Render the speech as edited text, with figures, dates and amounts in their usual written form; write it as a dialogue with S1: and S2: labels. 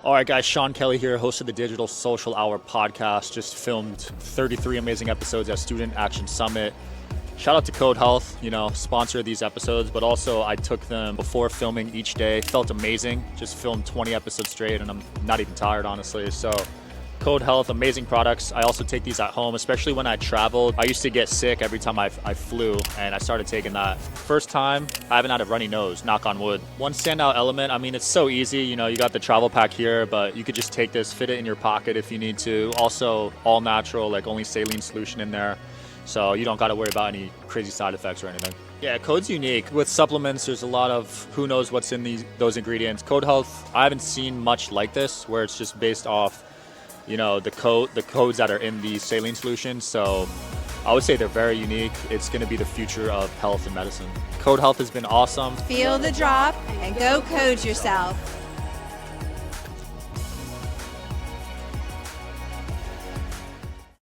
S1: All right, guys, Sean Kelly here, host of the Digital Social Hour podcast. Just filmed 33 amazing episodes at Student Action Summit. Shout out to Code Health, sponsor of these episodes, but also I took them before filming each day. Felt amazing. Just filmed 20 episodes straight and I'm not even tired, honestly. So Code Health, amazing products. I also take these at home, especially when I traveled. I used to get sick every time I flew, and I started taking that. First time, I haven't had a runny nose, knock on wood. One standout element, it's so easy. You got the travel pack here, but you could just take this, fit it in your pocket if you need to. Also, all natural, only saline solution in there. So you don't got to worry about any crazy side effects or anything. Yeah, Code's unique. With supplements, there's a lot of who knows what's in those ingredients. Code Health, I haven't seen much like this, where it's just based off the codes that are in the saline solution. So I would say they're very unique. It's going to be the future of health and medicine. Code Health has been awesome.
S2: Feel the drop and go code yourself.